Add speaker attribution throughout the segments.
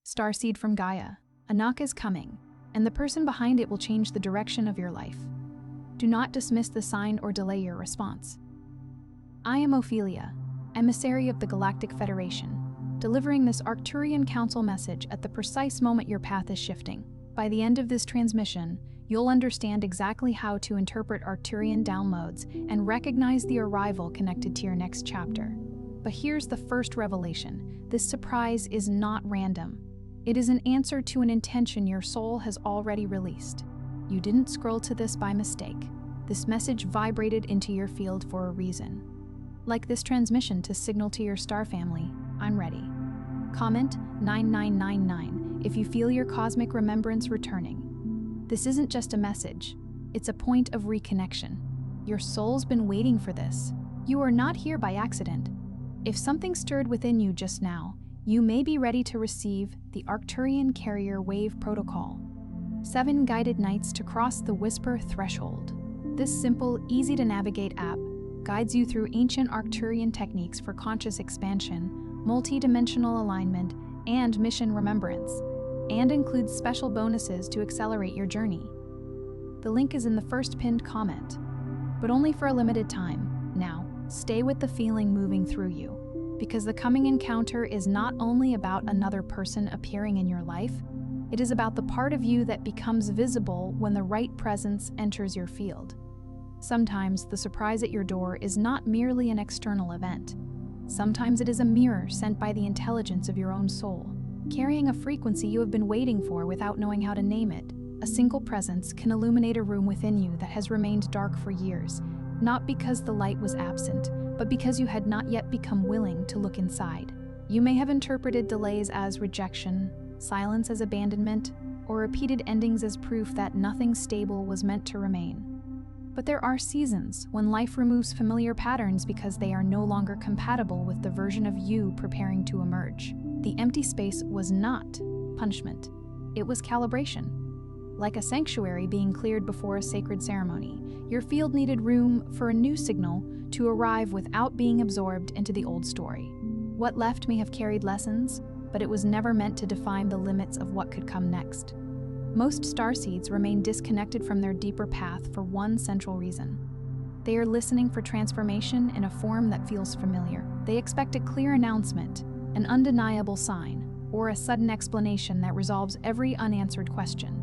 Speaker 1: Starseed from Gaia. A knock is coming, and the person behind it will change the direction of your life. Do not dismiss the sign or delay your response. I am Ophelia, emissary of the Galactic Federation, delivering this Arcturian Council message at the precise moment your path is shifting. By the end of this transmission, you'll understand exactly how to interpret Arcturian downloads and recognize the arrival connected to your next chapter. But here's the first revelation. This surprise is not random. It is an answer to an intention your soul has already released. You didn't scroll to this by mistake. This message vibrated into your field for a reason. Like this transmission to signal to your star family, I'm ready. Comment 9999 if you feel your cosmic remembrance returning. This isn't just a message, it's a point of reconnection. Your soul's been waiting for this. You are not here by accident. If something stirred within you just now, you may be ready to receive the Arcturian Carrier Wave Protocol. 7 guided nights to cross the Whisper Threshold. This simple, easy-to-navigate app guides you through ancient Arcturian techniques for conscious expansion, multidimensional alignment, and mission remembrance, and includes special bonuses to accelerate your journey. The link is in the first pinned comment, but only for a limited time. Now, stay with the feeling moving through you, because the coming encounter is not only about another person appearing in your life, it is about the part of you that becomes visible when the right presence enters your field. Sometimes the surprise at your door is not merely an external event. Sometimes it is a mirror sent by the intelligence of your own soul, carrying a frequency you have been waiting for without knowing how to name it. A single presence can illuminate a room within you that has remained dark for years, not because the light was absent, but because you had not yet become willing to look inside. You may have interpreted delays as rejection, silence as abandonment, or repeated endings as proof that nothing stable was meant to remain. But there are seasons when life removes familiar patterns because they are no longer compatible with the version of you preparing to emerge. The empty space was not punishment. It was calibration. Like a sanctuary being cleared before a sacred ceremony, your field needed room for a new signal to arrive without being absorbed into the old story. What left may have carried lessons, but it was never meant to define the limits of what could come next. Most starseeds remain disconnected from their deeper path for one central reason. They are listening for transformation in a form that feels familiar. They expect a clear announcement, an undeniable sign, or a sudden explanation that resolves every unanswered question.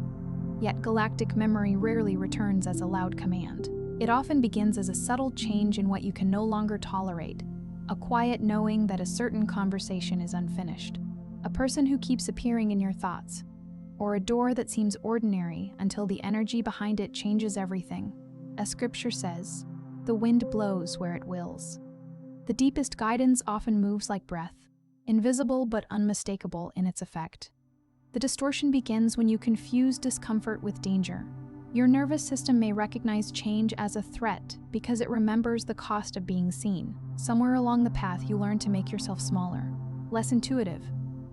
Speaker 1: Yet galactic memory rarely returns as a loud command. It often begins as a subtle change in what you can no longer tolerate, a quiet knowing that a certain conversation is unfinished, a person who keeps appearing in your thoughts, or a door that seems ordinary until the energy behind it changes everything. As scripture says, the wind blows where it wills. The deepest guidance often moves like breath, invisible but unmistakable in its effect. The distortion begins when you confuse discomfort with danger. Your nervous system may recognize change as a threat because it remembers the cost of being seen. Somewhere along the path, you learn to make yourself smaller, less intuitive,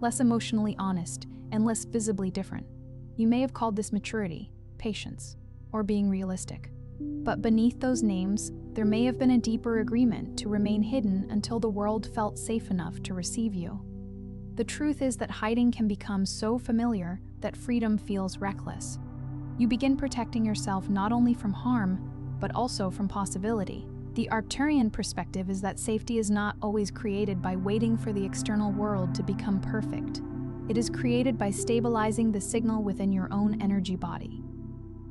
Speaker 1: less emotionally honest, and less visibly different. You may have called this maturity, patience, or being realistic. But beneath those names, there may have been a deeper agreement to remain hidden until the world felt safe enough to receive you. The truth is that hiding can become so familiar that freedom feels reckless. You begin protecting yourself not only from harm, but also from possibility. The Arcturian perspective is that safety is not always created by waiting for the external world to become perfect. It is created by stabilizing the signal within your own energy body.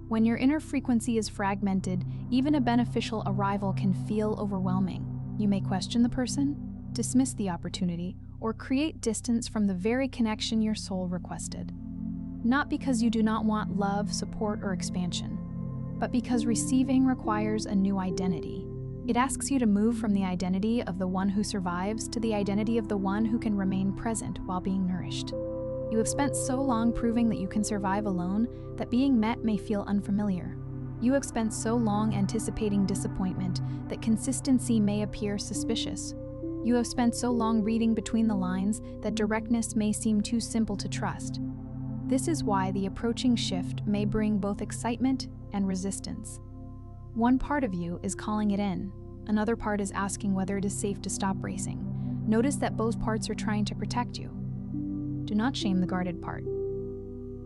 Speaker 1: When your inner frequency is fragmented, even a beneficial arrival can feel overwhelming. You may question the person, dismiss the opportunity, or create distance from the very connection your soul requested. Not because you do not want love, support, or expansion, but because receiving requires a new identity. It asks you to move from the identity of the one who survives to the identity of the one who can remain present while being nourished. You have spent so long proving that you can survive alone that being met may feel unfamiliar. You have spent so long anticipating disappointment that consistency may appear suspicious. You have spent so long reading between the lines that directness may seem too simple to trust. This is why the approaching shift may bring both excitement and resistance. One part of you is calling it in, another part is asking whether it is safe to stop racing. Notice that both parts are trying to protect you. Do not shame the guarded part.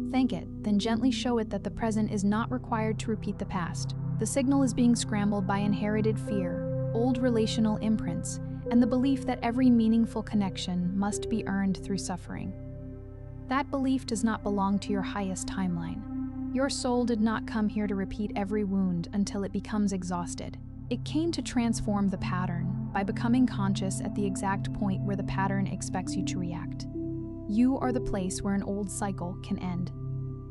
Speaker 1: Thank it, then gently show it that the present is not required to repeat the past. The signal is being scrambled by inherited fear, old relational imprints, and the belief that every meaningful connection must be earned through suffering. That belief does not belong to your highest timeline. Your soul did not come here to repeat every wound until it becomes exhausted. It came to transform the pattern by becoming conscious at the exact point where the pattern expects you to react. You are the place where an old cycle can end.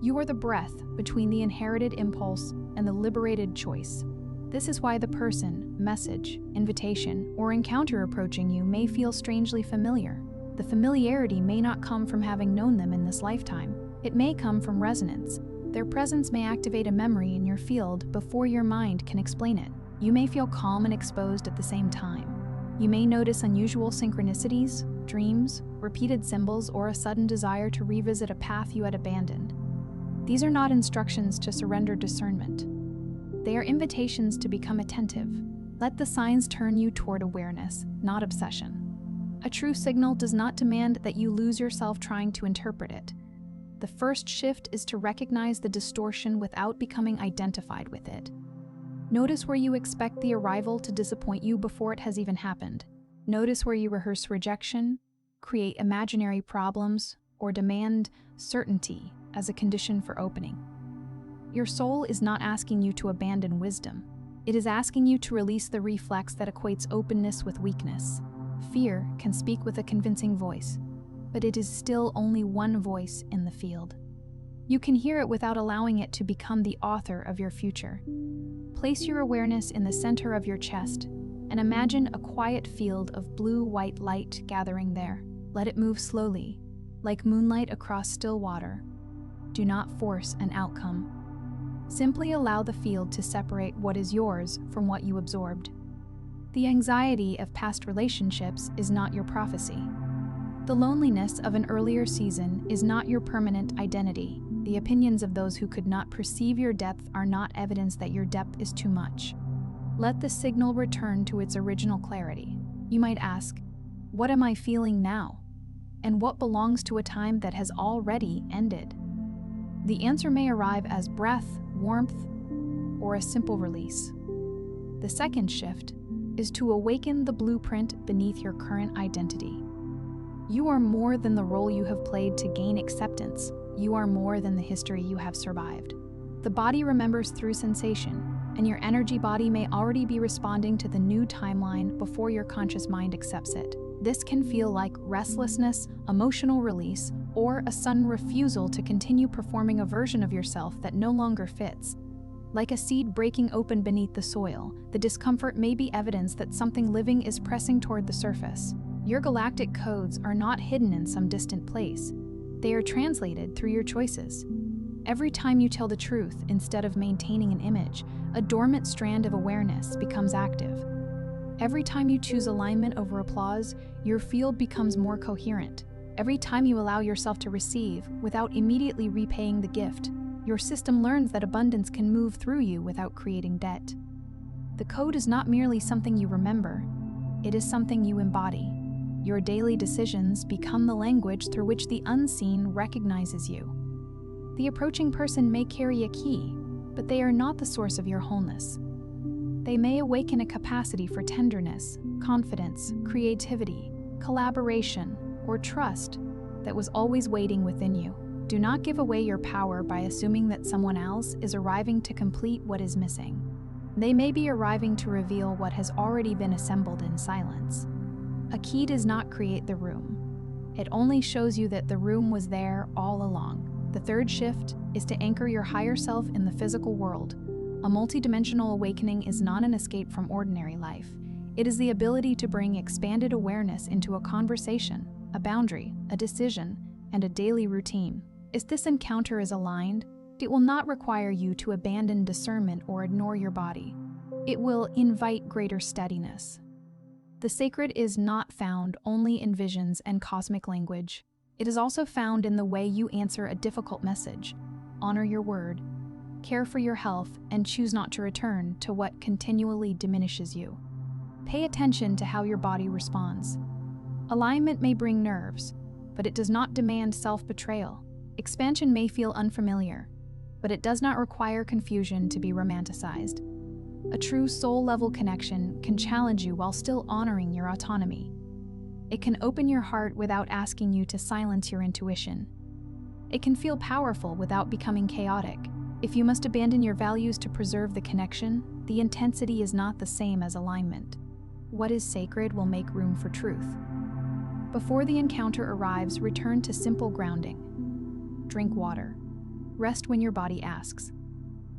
Speaker 1: You are the breath between the inherited impulse and the liberated choice. This is why the person, message, invitation, or encounter approaching you may feel strangely familiar. The familiarity may not come from having known them in this lifetime. It may come from resonance. Their presence may activate a memory in your field before your mind can explain it. You may feel calm and exposed at the same time. You may notice unusual synchronicities, dreams, repeated symbols, or a sudden desire to revisit a path you had abandoned. These are not instructions to surrender discernment. They are invitations to become attentive. Let the signs turn you toward awareness, not obsession. A true signal does not demand that you lose yourself trying to interpret it. The first shift is to recognize the distortion without becoming identified with it. Notice where you expect the arrival to disappoint you before it has even happened. Notice where you rehearse rejection, create imaginary problems, or demand certainty as a condition for opening. Your soul is not asking you to abandon wisdom. It is asking you to release the reflex that equates openness with weakness. Fear can speak with a convincing voice, but it is still only one voice in the field. You can hear it without allowing it to become the author of your future. Place your awareness in the center of your chest and imagine a quiet field of blue-white light gathering there. Let it move slowly, like moonlight across still water. Do not force an outcome. Simply allow the field to separate what is yours from what you absorbed. The anxiety of past relationships is not your prophecy. The loneliness of an earlier season is not your permanent identity. The opinions of those who could not perceive your depth are not evidence that your depth is too much. Let the signal return to its original clarity. You might ask, what am I feeling now? And what belongs to a time that has already ended? The answer may arrive as breath, warmth, or a simple release. The second shift is to awaken the blueprint beneath your current identity. You are more than the role you have played to gain acceptance. You are more than the history you have survived. The body remembers through sensation, and your energy body may already be responding to the new timeline before your conscious mind accepts it. This can feel like restlessness, emotional release, or a sudden refusal to continue performing a version of yourself that no longer fits. Like a seed breaking open beneath the soil, the discomfort may be evidence that something living is pressing toward the surface. Your galactic codes are not hidden in some distant place. They are translated through your choices. Every time you tell the truth instead of maintaining an image, a dormant strand of awareness becomes active. Every time you choose alignment over applause, your field becomes more coherent. Every time you allow yourself to receive without immediately repaying the gift, your system learns that abundance can move through you without creating debt. The code is not merely something you remember, it is something you embody. Your daily decisions become the language through which the unseen recognizes you. The approaching person may carry a key, but they are not the source of your wholeness. They may awaken a capacity for tenderness, confidence, creativity, collaboration, or trust that was always waiting within you. Do not give away your power by assuming that someone else is arriving to complete what is missing. They may be arriving to reveal what has already been assembled in silence. A key does not create the room. It only shows you that the room was there all along. The third shift is to anchor your higher self in the physical world. A multidimensional awakening is not an escape from ordinary life. It is the ability to bring expanded awareness into a conversation, a boundary, a decision, and a daily routine. If this encounter is aligned, it will not require you to abandon discernment or ignore your body. It will invite greater steadiness. The sacred is not found only in visions and cosmic language. It is also found in the way you answer a difficult message. Honor your word, care for your health, and choose not to return to what continually diminishes you. Pay attention to how your body responds. Alignment may bring nerves, but it does not demand self-betrayal. Expansion may feel unfamiliar, but it does not require confusion to be romanticized. A true soul-level connection can challenge you while still honoring your autonomy. It can open your heart without asking you to silence your intuition. It can feel powerful without becoming chaotic. If you must abandon your values to preserve the connection, the intensity is not the same as alignment. What is sacred will make room for truth. Before the encounter arrives, return to simple grounding. Drink water. Rest when your body asks.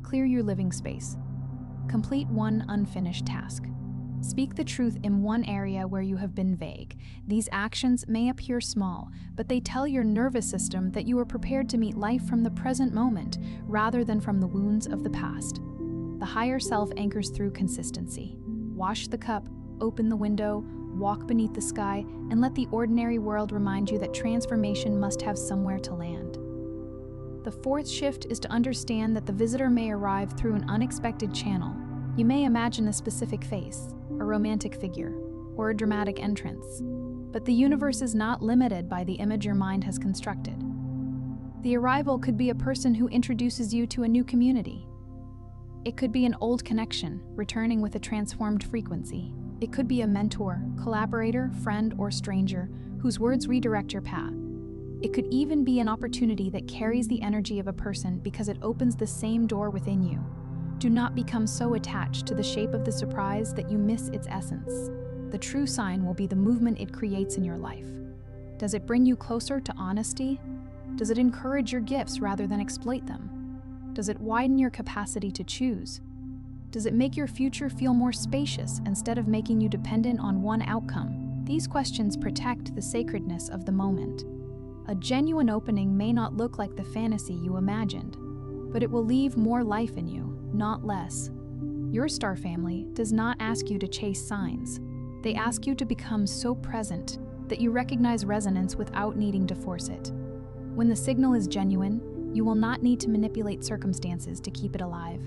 Speaker 1: Clear your living space. Complete one unfinished task. Speak the truth in one area where you have been vague. These actions may appear small, but they tell your nervous system that you are prepared to meet life from the present moment rather than from the wounds of the past. The higher self anchors through consistency. Wash the cup, open the window, walk beneath the sky, and let the ordinary world remind you that transformation must have somewhere to land. The fourth shift is to understand that the visitor may arrive through an unexpected channel. You may imagine a specific face, a romantic figure, or a dramatic entrance, but the universe is not limited by the image your mind has constructed. The arrival could be a person who introduces you to a new community. It could be an old connection, returning with a transformed frequency. It could be a mentor, collaborator, friend, or stranger whose words redirect your path. It could even be an opportunity that carries the energy of a person because it opens the same door within you. Do not become so attached to the shape of the surprise that you miss its essence. The true sign will be the movement it creates in your life. Does it bring you closer to honesty? Does it encourage your gifts rather than exploit them? Does it widen your capacity to choose? Does it make your future feel more spacious instead of making you dependent on one outcome? These questions protect the sacredness of the moment. A genuine opening may not look like the fantasy you imagined, but it will leave more life in you, not less. Your star family does not ask you to chase signs. They ask you to become so present that you recognize resonance without needing to force it. When the signal is genuine, you will not need to manipulate circumstances to keep it alive.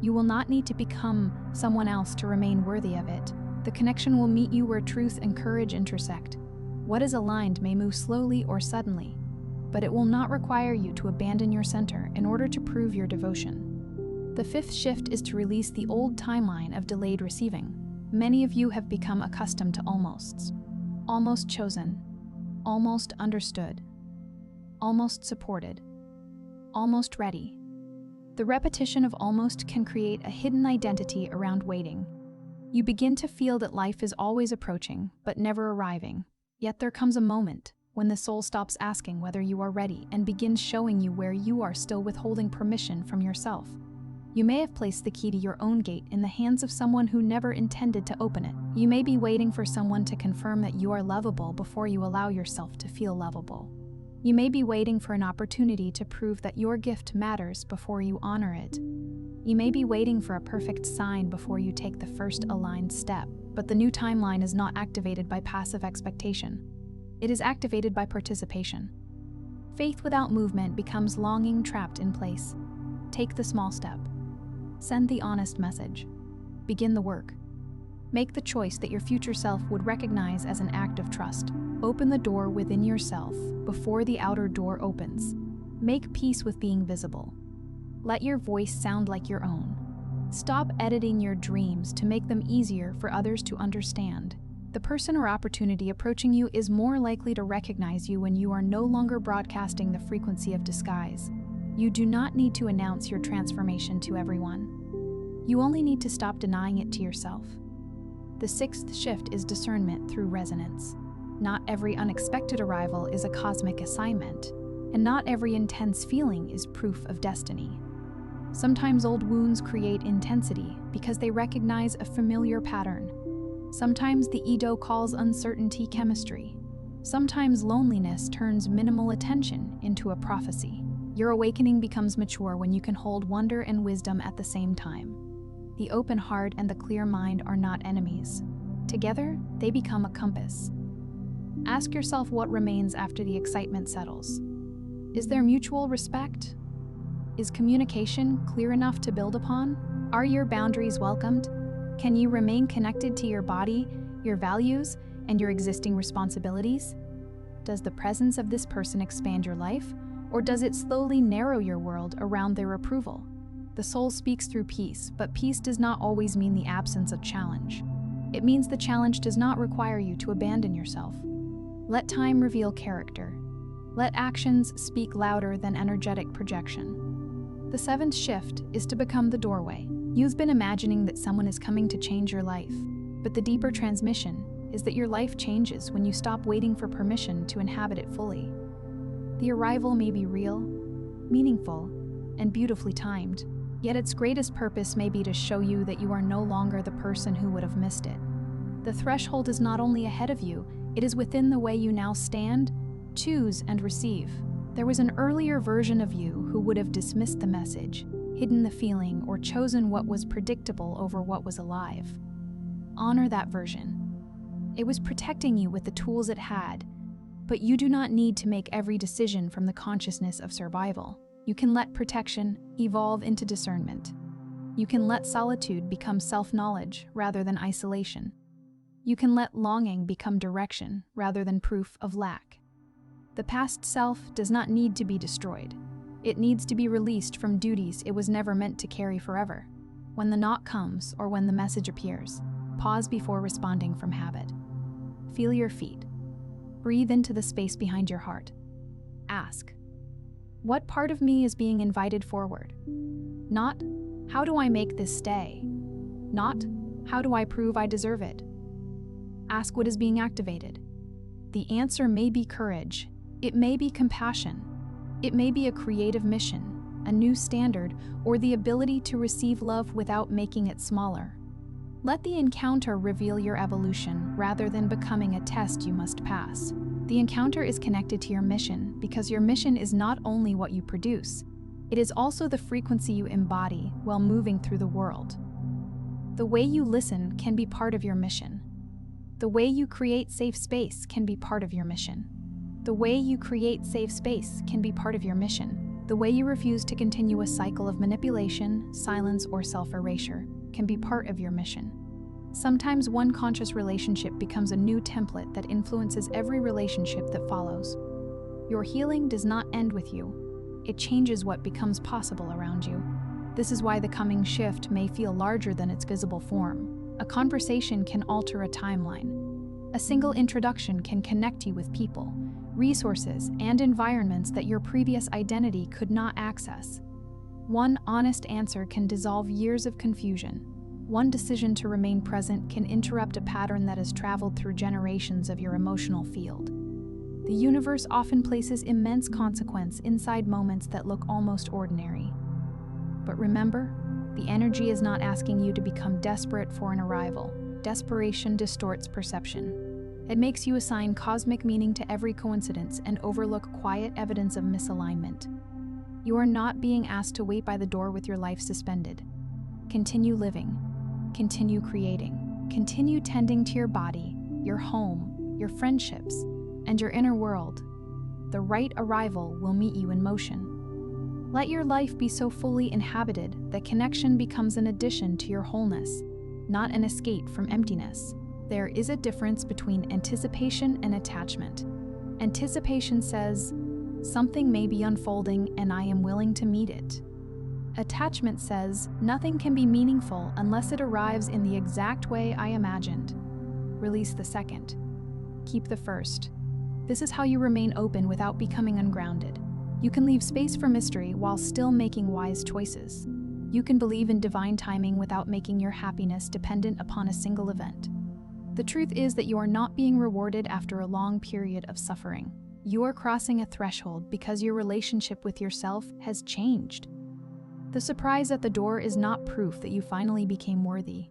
Speaker 1: You will not need to become someone else to remain worthy of it. The connection will meet you where truth and courage intersect. What is aligned may move slowly or suddenly, but it will not require you to abandon your center in order to prove your devotion. The fifth shift is to release the old timeline of delayed receiving. Many of you have become accustomed to almosts. Almost chosen, almost understood, almost supported, almost ready. The repetition of almost can create a hidden identity around waiting. You begin to feel that life is always approaching, but never arriving. Yet there comes a moment when the soul stops asking whether you are ready and begins showing you where you are still withholding permission from yourself. You may have placed the key to your own gate in the hands of someone who never intended to open it. You may be waiting for someone to confirm that you are lovable before you allow yourself to feel lovable. You may be waiting for an opportunity to prove that your gift matters before you honor it. You may be waiting for a perfect sign before you take the first aligned step, but the new timeline is not activated by passive expectation. It is activated by participation. Faith without movement becomes longing trapped in place. Take the small step. Send the honest message. Begin the work. Make the choice that your future self would recognize as an act of trust. Open the door within yourself before the outer door opens. Make peace with being visible. Let your voice sound like your own. Stop editing your dreams to make them easier for others to understand. The person or opportunity approaching you is more likely to recognize you when you are no longer broadcasting the frequency of disguise. You do not need to announce your transformation to everyone. You only need to stop denying it to yourself. The sixth shift is discernment through resonance. Not every unexpected arrival is a cosmic assignment, and not every intense feeling is proof of destiny. Sometimes old wounds create intensity because they recognize a familiar pattern. Sometimes the ego calls uncertainty chemistry. Sometimes loneliness turns minimal attention into a prophecy. Your awakening becomes mature when you can hold wonder and wisdom at the same time. The open heart and the clear mind are not enemies. Together, they become a compass. Ask yourself what remains after the excitement settles. Is there mutual respect? Is communication clear enough to build upon? Are your boundaries welcomed? Can you remain connected to your body, your values, and your existing responsibilities? Does the presence of this person expand your life, or does it slowly narrow your world around their approval? The soul speaks through peace, but peace does not always mean the absence of challenge. It means the challenge does not require you to abandon yourself. Let time reveal character. Let actions speak louder than energetic projection. The seventh shift is to become the doorway. You've been imagining that someone is coming to change your life, but the deeper transmission is that your life changes when you stop waiting for permission to inhabit it fully. The arrival may be real, meaningful, and beautifully timed, yet its greatest purpose may be to show you that you are no longer the person who would have missed it. The threshold is not only ahead of you, it is within the way you now stand, choose, and receive. There was an earlier version of you who would have dismissed the message, hidden the feeling, or chosen what was predictable over what was alive. Honor that version. It was protecting you with the tools it had, but you do not need to make every decision from the consciousness of survival. You can let protection evolve into discernment. You can let solitude become self-knowledge rather than isolation. You can let longing become direction rather than proof of lack. The past self does not need to be destroyed. It needs to be released from duties it was never meant to carry forever. When the knock comes or when the message appears, pause before responding from habit. Feel your feet. Breathe into the space behind your heart. Ask, what part of me is being invited forward? Not, how do I make this stay? Not, how do I prove I deserve it? Ask what is being activated. The answer may be courage. It may be compassion. It may be a creative mission, a new standard, or the ability to receive love without making it smaller. Let the encounter reveal your evolution rather than becoming a test you must pass. The encounter is connected to your mission because your mission is not only what you produce, it is also the frequency you embody while moving through the world. The way you listen can be part of your mission. The way you create safe space can be part of your mission. The way you create safe space can be part of your mission. The way you refuse to continue a cycle of manipulation, silence, or self-erasure can be part of your mission. Sometimes one conscious relationship becomes a new template that influences every relationship that follows. Your healing does not end with you. It changes what becomes possible around you. This is why the coming shift may feel larger than its visible form. A conversation can alter a timeline. A single introduction can connect you with people, resources, and environments that your previous identity could not access. One honest answer can dissolve years of confusion. One decision to remain present can interrupt a pattern that has traveled through generations of your emotional field. The universe often places immense consequence inside moments that look almost ordinary. But remember, the energy is not asking you to become desperate for an arrival. Desperation distorts perception. It makes you assign cosmic meaning to every coincidence and overlook quiet evidence of misalignment. You are not being asked to wait by the door with your life suspended. Continue living. Continue creating. Continue tending to your body, your home, your friendships, and your inner world. The right arrival will meet you in motion. Let your life be so fully inhabited that connection becomes an addition to your wholeness, not an escape from emptiness. There is a difference between anticipation and attachment. Anticipation says, something may be unfolding and I am willing to meet it. Attachment says, nothing can be meaningful unless it arrives in the exact way I imagined. Release the second. Keep the first. This is how you remain open without becoming ungrounded. You can leave space for mystery while still making wise choices. You can believe in divine timing without making your happiness dependent upon a single event. The truth is that you are not being rewarded after a long period of suffering. You are crossing a threshold because your relationship with yourself has changed. The surprise at the door is not proof that you finally became worthy.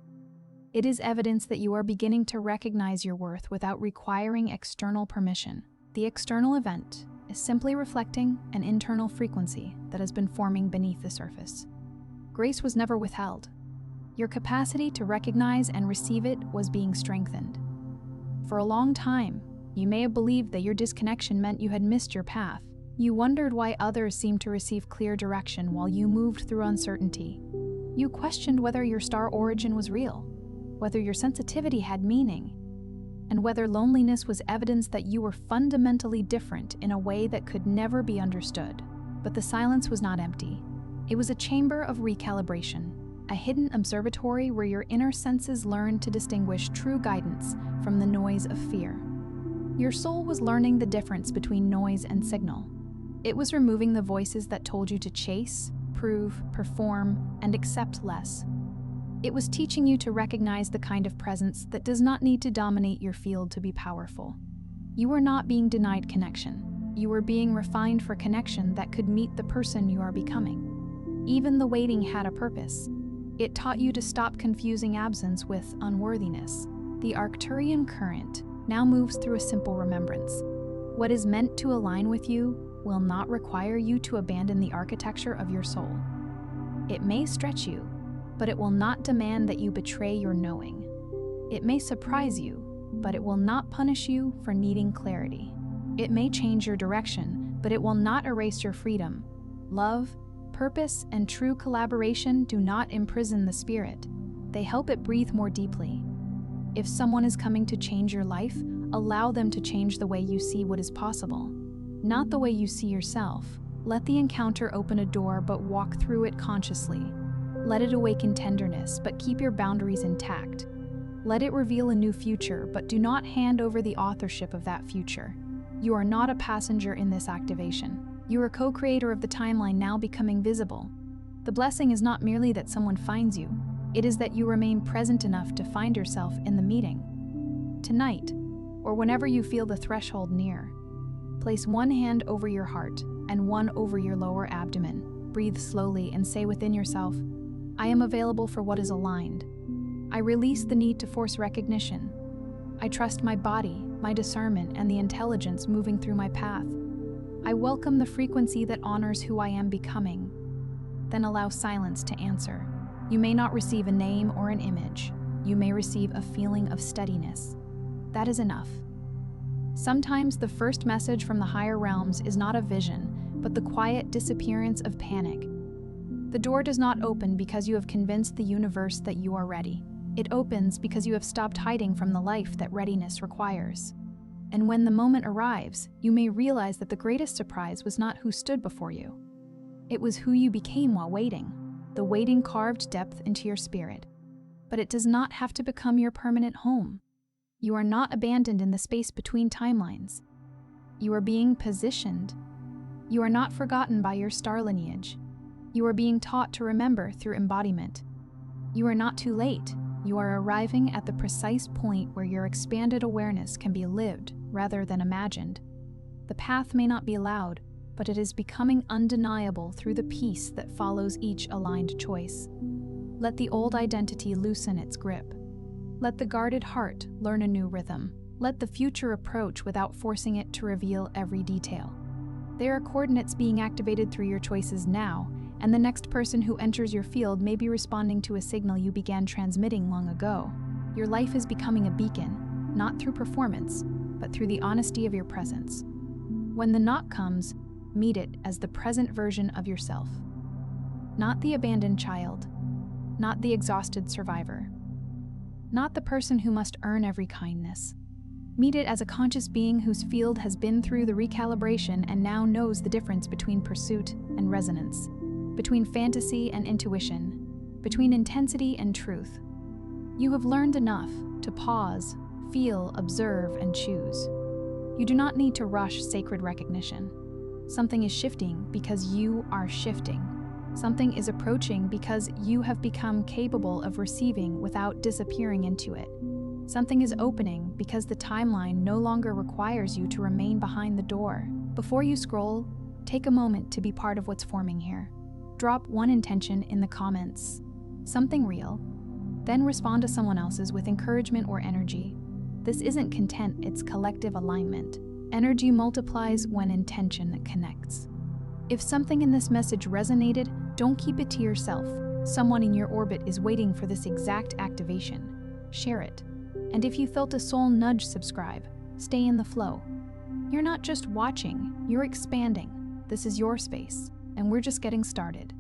Speaker 1: It is evidence that you are beginning to recognize your worth without requiring external permission. The external event is simply reflecting an internal frequency that has been forming beneath the surface. Grace was never withheld. Your capacity to recognize and receive it was being strengthened. For a long time, you may have believed that your disconnection meant you had missed your path. You wondered why others seemed to receive clear direction while you moved through uncertainty. You questioned whether your star origin was real, whether your sensitivity had meaning. and whether loneliness was evidence that you were fundamentally different in a way that could never be understood. But the silence was not empty. It was a chamber of recalibration, a hidden observatory where your inner senses learned to distinguish true guidance from the noise of fear. Your soul was learning the difference between noise and signal. It was removing the voices that told you to chase, prove, perform, and accept less. It was teaching you to recognize the kind of presence that does not need to dominate your field to be powerful. You were not being denied connection. You were being refined for connection that could meet the person you are becoming. Even the waiting had a purpose. It taught you to stop confusing absence with unworthiness. The Arcturian current now moves through a simple remembrance. What is meant to align with you will not require you to abandon the architecture of your soul. It may stretch you, but it will not demand that you betray your knowing. It may surprise you, but it will not punish you for needing clarity. It may change your direction, but it will not erase your freedom. Love, purpose, and true collaboration do not imprison the spirit. They help it breathe more deeply. If someone is coming to change your life, allow them to change the way you see what is possible, not the way you see yourself. Let the encounter open a door, but walk through it consciously. Let it awaken tenderness, but keep your boundaries intact. Let it reveal a new future, but do not hand over the authorship of that future. You are not a passenger in this activation. You are a co-creator of the timeline now becoming visible. The blessing is not merely that someone finds you. It is that you remain present enough to find yourself in the meeting. Tonight, or whenever you feel the threshold near, place one hand over your heart and one over your lower abdomen. Breathe slowly and say within yourself, I am available for what is aligned. I release the need to force recognition. I trust my body, my discernment, and the intelligence moving through my path. I welcome the frequency that honors who I am becoming. Then allow silence to answer. You may not receive a name or an image. You may receive a feeling of steadiness. That is enough. Sometimes the first message from the higher realms is not a vision, but the quiet disappearance of panic. The door does not open because you have convinced the universe that you are ready. It opens because you have stopped hiding from the life that readiness requires. And when the moment arrives, you may realize that the greatest surprise was not who stood before you. It was who you became while waiting. The waiting carved depth into your spirit. But it does not have to become your permanent home. You are not abandoned in the space between timelines. You are being positioned. You are not forgotten by your star lineage. You are being taught to remember through embodiment. You are not too late. You are arriving at the precise point where your expanded awareness can be lived rather than imagined. The path may not be loud, but it is becoming undeniable through the peace that follows each aligned choice. Let the old identity loosen its grip. Let the guarded heart learn a new rhythm. Let the future approach without forcing it to reveal every detail. There are coordinates being activated through your choices now, and the next person who enters your field may be responding to a signal you began transmitting long ago. Your life is becoming a beacon, not through performance, but through the honesty of your presence. When the knock comes, meet it as the present version of yourself. Not the abandoned child, not the exhausted survivor, not the person who must earn every kindness. Meet it as a conscious being whose field has been through the recalibration and now knows the difference between pursuit and resonance, between fantasy and intuition, between intensity and truth. You have learned enough to pause, feel, observe, and choose. You do not need to rush sacred recognition. Something is shifting because you are shifting. Something is approaching because you have become capable of receiving without disappearing into it. Something is opening because the timeline no longer requires you to remain behind the door. Before you scroll, take a moment to be part of what's forming here. Drop one intention in the comments, something real, then respond to someone else's with encouragement or energy. This isn't content, it's collective alignment. Energy multiplies when intention connects. If something in this message resonated, don't keep it to yourself. Someone in your orbit is waiting for this exact activation. Share it. And if you felt a soul nudge, subscribe. Stay in the flow. You're not just watching, you're expanding. This is your space, and we're just getting started.